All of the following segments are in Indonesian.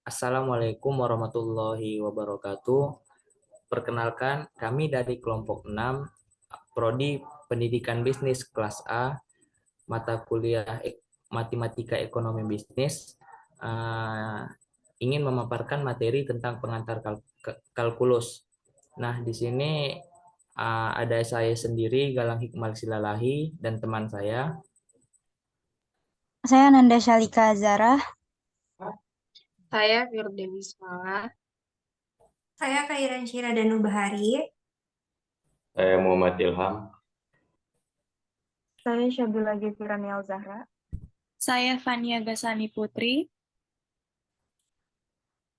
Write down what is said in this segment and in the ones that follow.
Assalamualaikum warahmatullahi wabarakatuh. Perkenalkan, kami dari kelompok 6, Prodi Pendidikan Bisnis kelas A, mata kuliah Matematika Ekonomi Bisnis, eh, ingin memaparkan materi tentang pengantar kalkulus. Nah, di sini ada saya sendiri, Galang Hikmal Silalahi, dan teman saya. Saya Nanda Shalika Zara. Saya Firdewi Smala. Saya Kairan Syira dan Ubahari. Saya Muhammad Ilham. Saya Syabila Gifiranial Zahra. Saya Fania Gasani Putri.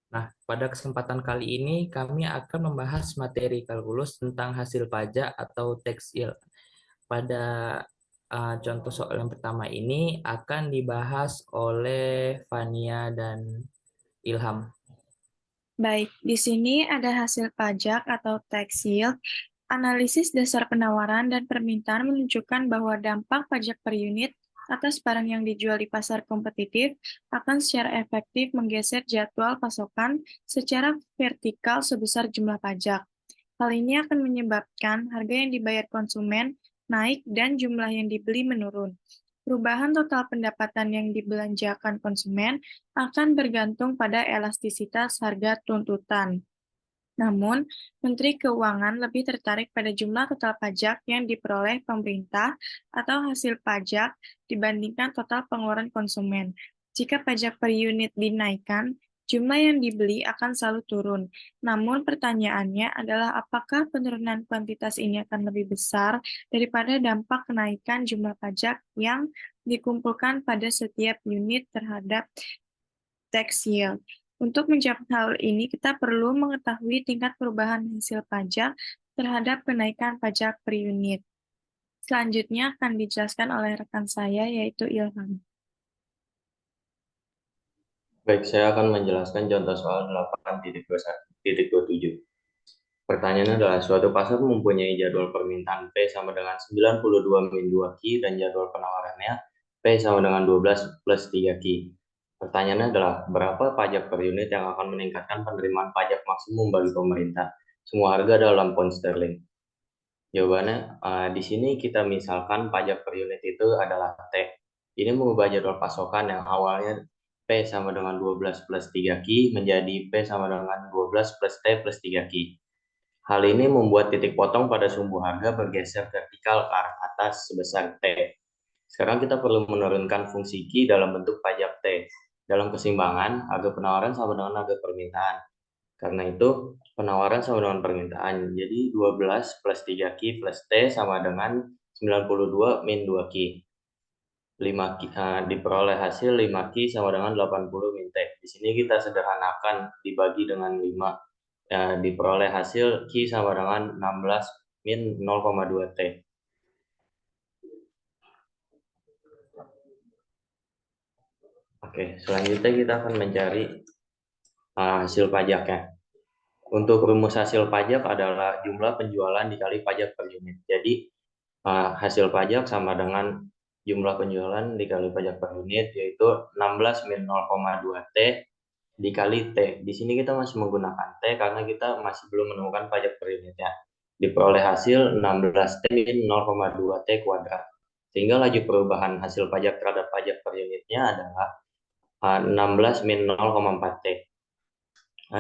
Nah, pada kesempatan kali ini kami akan membahas materi kalkulus tentang hasil pajak atau tax yield. Pada contoh soal yang pertama ini akan dibahas oleh Fania dan Ilham. Baik, di sini ada hasil pajak atau tax yield. Analisis dasar penawaran dan permintaan menunjukkan bahwa dampak pajak per unit atas barang yang dijual di pasar kompetitif akan secara efektif menggeser jadwal pasokan secara vertikal sebesar jumlah pajak. Hal ini akan menyebabkan harga yang dibayar konsumen naik dan jumlah yang dibeli menurun. Perubahan total pendapatan yang dibelanjakan konsumen akan bergantung pada elastisitas harga tuntutan. Namun, Menteri Keuangan lebih tertarik pada jumlah total pajak yang diperoleh pemerintah atau hasil pajak dibandingkan total pengeluaran konsumen. Jika pajak per unit dinaikkan, jumlah yang dibeli akan selalu turun. Namun pertanyaannya adalah apakah penurunan kuantitas ini akan lebih besar daripada dampak kenaikan jumlah pajak yang dikumpulkan pada setiap unit terhadap tax yield. Untuk menjawab hal ini, kita perlu mengetahui tingkat perubahan hasil pajak terhadap kenaikan pajak per unit. Selanjutnya akan dijelaskan oleh rekan saya, yaitu Ilham. Baik, saya akan menjelaskan contoh soal 8.21.27. Pertanyaannya adalah suatu pasar mempunyai jadwal permintaan P sama dengan 92 min 2Q dan jadwal penawarannya P sama dengan 12 plus 3Q. Pertanyaannya adalah berapa pajak per unit yang akan meningkatkan penerimaan pajak maksimum bagi pemerintah? Semua harga dalam pound sterling. Jawabannya, di sini kita misalkan pajak per unit itu adalah T. Ini mengubah jadwal pasokan yang awalnya P sama dengan 12 plus 3Q menjadi P sama dengan 12 plus T plus 3Q. Hal ini membuat titik potong pada sumbu harga bergeser vertikal ke arah atas sebesar T. Sekarang kita perlu menurunkan fungsi Q dalam bentuk pajak T. Dalam keseimbangan, harga penawaran sama dengan harga permintaan. Karena itu, penawaran sama dengan permintaan. Jadi 12 plus 3Q plus T sama dengan 92 min 2Q. 5Q, diperoleh hasil 5Q sama dengan 80 min T. Di sini kita sederhanakan dibagi dengan 5. Diperoleh hasil Q sama dengan 16 min 0,2 T. Oke, selanjutnya kita akan mencari hasil pajaknya. Untuk rumus hasil pajak adalah jumlah penjualan dikali pajak per unit. Jadi hasil pajak sama dengan jumlah penjualan dikali pajak per unit, yaitu 16 min 0,2 T dikali T. Di sini kita masih menggunakan T karena kita masih belum menemukan pajak per unitnya. Diperoleh hasil 16 T min 0,2 T kuadrat. Sehingga laju perubahan hasil pajak terhadap pajak per unitnya adalah 16 min 0,4 T.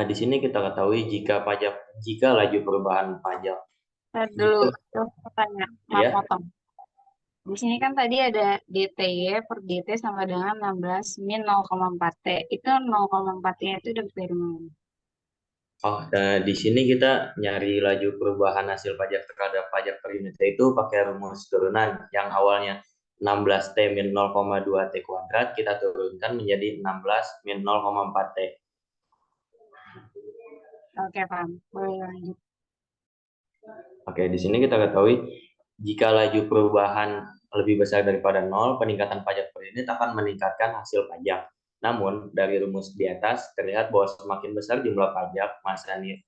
Di sini kita ketahui jika laju perubahan pajak Dulu, tanya, maaf ya, potong. Di sini kan tadi ada DTY per DT sama dengan 16 min 0,4 T. Itu 0,4-nya itu dari mana? di sini kita nyari laju perubahan hasil pajak terhadap pajak per unit itu pakai rumus turunan yang awalnya 16 T min 0,2 T kuadrat kita turunkan menjadi 16 min 0,4 T. Oke, paham. Boleh lanjut. Oke, di sini kita ketahui jika laju perubahan lebih besar daripada 0, peningkatan pajak per unit akan meningkatkan hasil pajak. Namun, dari rumus di atas terlihat bahwa semakin besar jumlah pajak,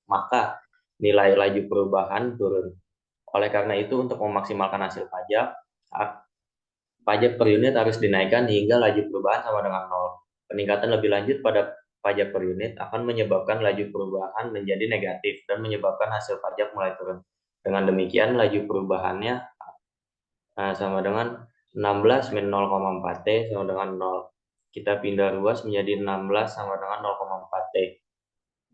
maka nilai laju perubahan turun. Oleh karena itu, untuk memaksimalkan hasil pajak, pajak per unit harus dinaikkan hingga laju perubahan sama dengan 0. Peningkatan lebih lanjut pada pajak per unit akan menyebabkan laju perubahan menjadi negatif dan menyebabkan hasil pajak mulai turun. Dengan demikian, laju perubahannya sama dengan 16 min 0,4 T sama dengan 0. Kita pindah ruas menjadi 16 sama dengan 0,4 T.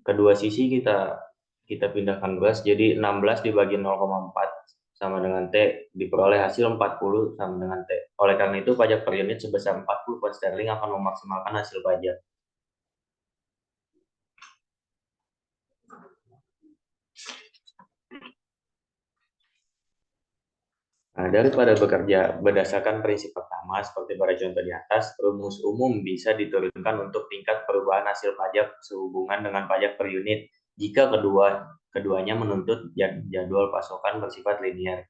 Kedua sisi kita pindahkan ruas, jadi 16 dibagi 0,4 sama dengan T, diperoleh hasil 40 sama dengan T. Oleh karena itu, pajak per unit sebesar 40 pound sterling akan memaksimalkan hasil pajak. Nah, daripada bekerja berdasarkan prinsip pertama seperti pada contoh di atas, rumus umum bisa diturunkan untuk tingkat perubahan hasil pajak sehubungan dengan pajak per unit jika keduanya menuntut jadwal pasokan bersifat linear.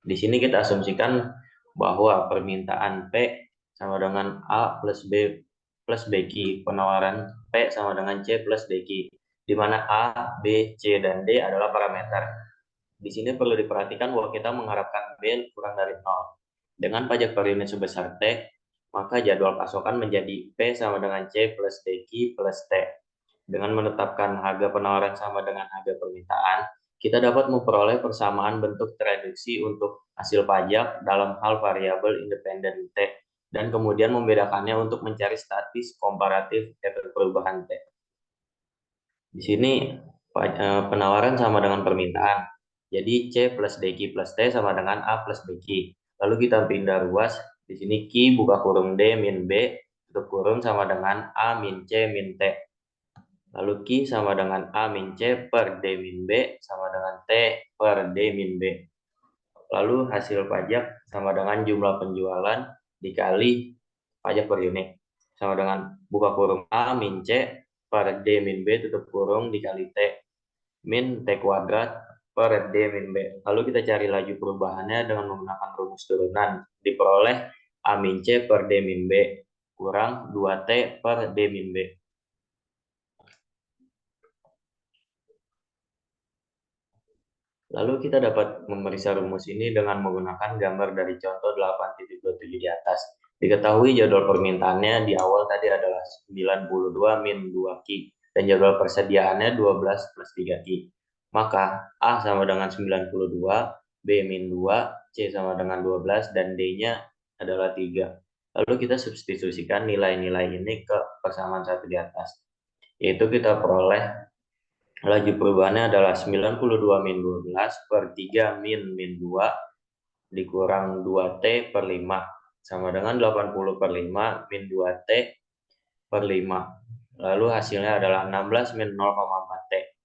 Di sini kita asumsikan bahwa permintaan P sama dengan A plus B plus BQ, penawaran P sama dengan C plus DQ, di mana A, B, C, dan D adalah parameter. Di sini perlu diperhatikan bahwa kita mengharapkan B kurang dari 0. Dengan pajak per unit sebesar T, maka jadwal pasokan menjadi P sama dengan C plus DQ plus T. Dengan menetapkan harga penawaran sama dengan harga permintaan, kita dapat memperoleh persamaan bentuk reduksi untuk hasil pajak dalam hal variabel independen T, dan kemudian membedakannya untuk mencari statis komparatif efek perubahan T. Di sini penawaran sama dengan permintaan. Jadi C plus DQ plus T sama dengan A plus BQ. Lalu kita pindah ruas. Di sini Q buka kurung D min B tutup kurung sama dengan A min C min T. Lalu Q sama dengan A min C per D min B sama dengan T per D min B. Lalu hasil pajak sama dengan jumlah penjualan dikali pajak per unit. Sama dengan buka kurung A min C per D min B tutup kurung dikali T min T kuadrat per D min B. Lalu kita cari laju perubahannya dengan menggunakan rumus turunan. Diperoleh A min C per D min B kurang 2T per D min B. Lalu kita dapat memeriksa rumus ini dengan menggunakan gambar dari contoh 8.27 di atas. Diketahui jadwal permintaannya di awal tadi adalah 92 min 2Q dan jadwal persediaannya 12 plus 3Q. Maka A sama dengan 92, B min 2, C sama dengan 12, dan D-nya adalah 3. Lalu kita substitusikan nilai-nilai ini ke persamaan satu di atas. Yaitu kita peroleh laju perubahannya adalah 92 min 12 per 3 min 2 dikurang 2T per 5 sama dengan 80 per 5 min 2T per 5. Lalu hasilnya adalah 16 min 0,4T.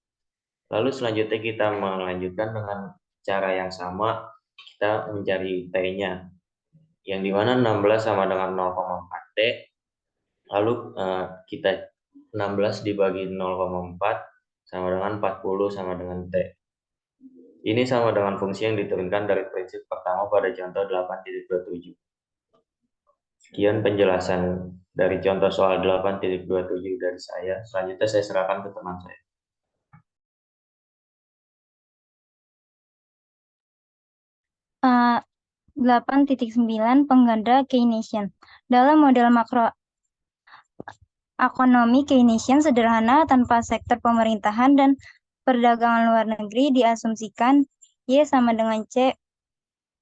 Lalu selanjutnya kita melanjutkan dengan cara yang sama, kita mencari T-nya, yang dimana 16 sama dengan 0,4T, lalu kita 16 dibagi 0,4 sama dengan 40 sama dengan T. Ini sama dengan fungsi yang diturunkan dari prinsip pertama pada contoh 8.27. Sekian penjelasan dari contoh soal 8.27 dari saya. Selanjutnya saya serahkan ke teman saya. 8.9 pengganda Keynesian. Dalam model makroekonomi Keynesian sederhana tanpa sektor pemerintahan dan perdagangan luar negeri diasumsikan Y sama dengan C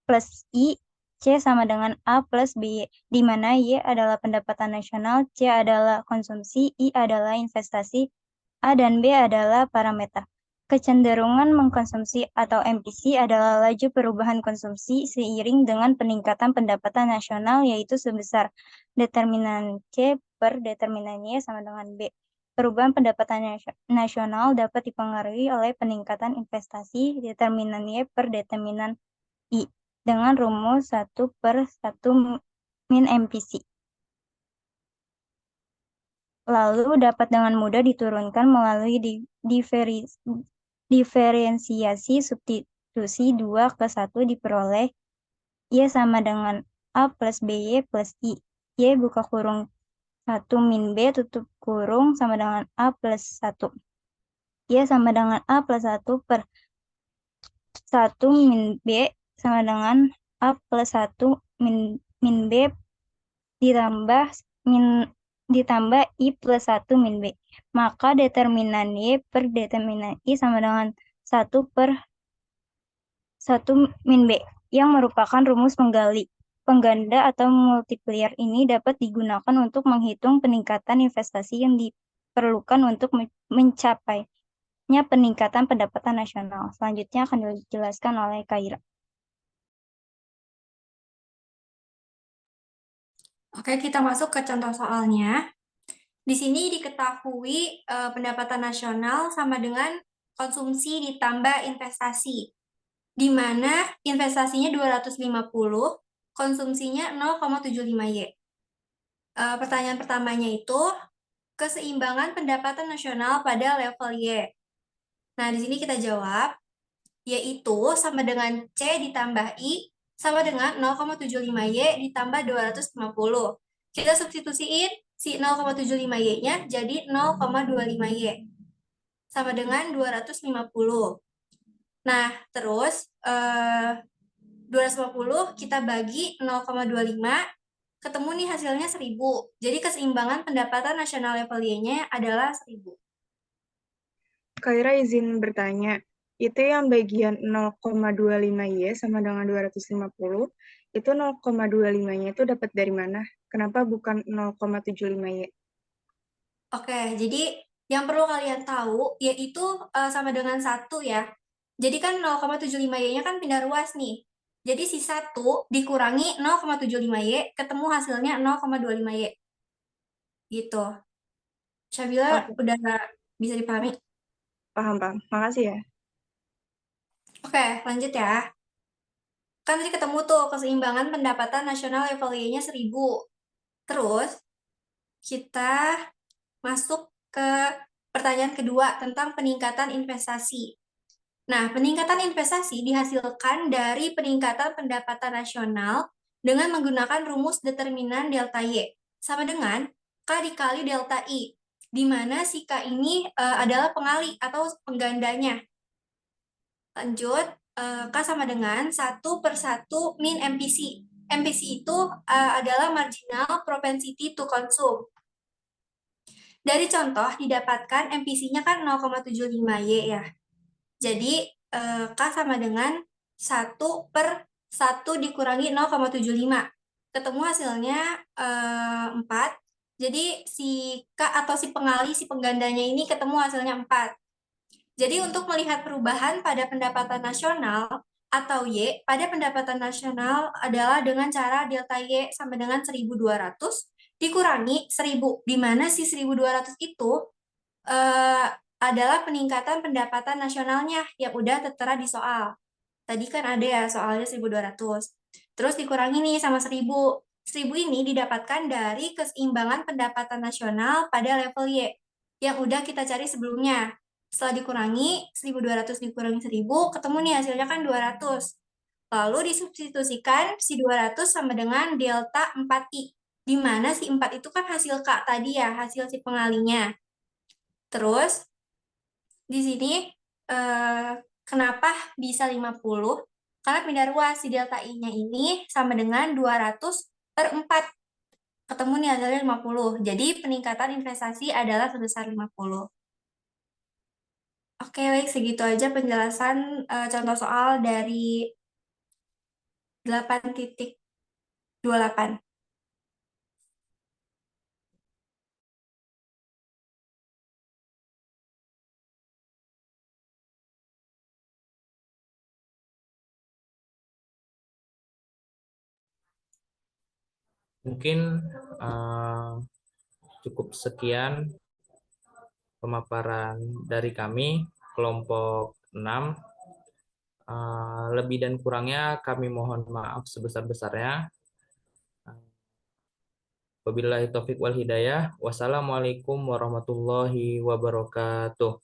plus I, C sama dengan A plus B, di mana Y adalah pendapatan nasional, C adalah konsumsi, I adalah investasi, A dan B adalah parameter. Kecenderungan mengkonsumsi atau MPC adalah laju perubahan konsumsi seiring dengan peningkatan pendapatan nasional, yaitu sebesar determinan C per determinan Y sama dengan B. Perubahan pendapatan nasional dapat dipengaruhi oleh peningkatan investasi determinan Y per determinan I dengan rumus 1 per 1 min MPC. Lalu dapat dengan mudah diturunkan melalui diferensiasi substitusi 2 ke 1 diperoleh Y sama dengan A plus BY plus I. Y buka kurung 1 min B tutup kurung sama dengan A plus 1. Y sama dengan A plus 1 per 1 min B sama dengan A plus 1 min B ditambah min ditambah I plus 1 min B. Maka determinan Y per determinan I sama dengan 1 per 1 min B, yang merupakan rumus penggali. Pengganda atau multiplier ini dapat digunakan untuk menghitung peningkatan investasi yang diperlukan untuk mencapainya peningkatan pendapatan nasional. Selanjutnya akan dijelaskan oleh Kaira. Oke, kita masuk ke contoh soalnya. Di sini diketahui pendapatan nasional sama dengan konsumsi ditambah investasi, di mana investasinya 250, konsumsinya 0,75Y. Pertanyaan pertamanya itu keseimbangan pendapatan nasional pada level Y. Nah, di sini kita jawab, yaitu sama dengan C ditambah I sama dengan 0,75Y ditambah 250. Kita substitusiin si 0,75Y-nya jadi 0,25Y. Sama dengan 250. Nah, terus 250 kita bagi 0,25, ketemu nih hasilnya 1000. Jadi keseimbangan pendapatan nasional level Y-nya adalah 1000. Kaira izin bertanya, itu yang bagian 0,25Y sama dengan 250, itu 0,25-nya itu dapat dari mana? Kenapa bukan 0,75Y? Oke, jadi yang perlu kalian tahu yaitu sama dengan 1 ya. Jadi kan 0,75Y-nya kan pindah ruas nih. Jadi si 1 dikurangi 0,75Y, ketemu hasilnya 0,25Y. Gitu. Syabila Oke, udah bisa dipahami? paham. Makasih ya. Oke, lanjut ya. Kan tadi ketemu tuh keseimbangan pendapatan nasional level Y-nya 1000. Terus kita masuk ke pertanyaan kedua tentang peningkatan investasi. Nah, peningkatan investasi dihasilkan dari peningkatan pendapatan nasional dengan menggunakan rumus determinan delta Y sama dengan K dikali delta I, di mana si K ini adalah pengali atau penggandanya. Lanjut, K sama dengan 1 per 1 min MPC. MPC itu adalah marginal propensity to consume. Dari contoh didapatkan MPC-nya kan 0,75Y ya. Jadi K sama dengan 1 per 1 dikurangi 0,75. Ketemu hasilnya 4. Jadi si K atau si pengali, si penggandanya ini ketemu hasilnya 4. Jadi untuk melihat perubahan pada pendapatan nasional atau Y pada pendapatan nasional adalah dengan cara delta Y sama dengan 1200 dikurangi 1000, di mana si 1200 itu adalah peningkatan pendapatan nasionalnya yang udah tertera di soal. Tadi kan ada ya soalnya 1200. Terus dikurangi nih sama 1000. 1000 ini didapatkan dari keseimbangan pendapatan nasional pada level Y yang udah kita cari sebelumnya. Setelah dikurangi, 1200 dikurangi 1000, ketemu nih hasilnya kan 200. Lalu disubstitusikan si 200 sama dengan delta 4I, di mana si 4 itu kan hasil K tadi ya, hasil si pengalinya. Terus di sini kenapa bisa 50? Karena pindah ruas si delta I-nya ini sama dengan 200 per 4. Ketemu nih hasilnya 50. Jadi peningkatan investasi adalah sebesar 50. Oke, baik, segitu aja penjelasan contoh soal dari 8.28. Mungkin cukup sekian pemaparan dari kami, kelompok 6. Lebih dan kurangnya kami mohon maaf sebesar-besarnya. Wabillahi taufik wal hidayah. Wassalamualaikum warahmatullahi wabarakatuh.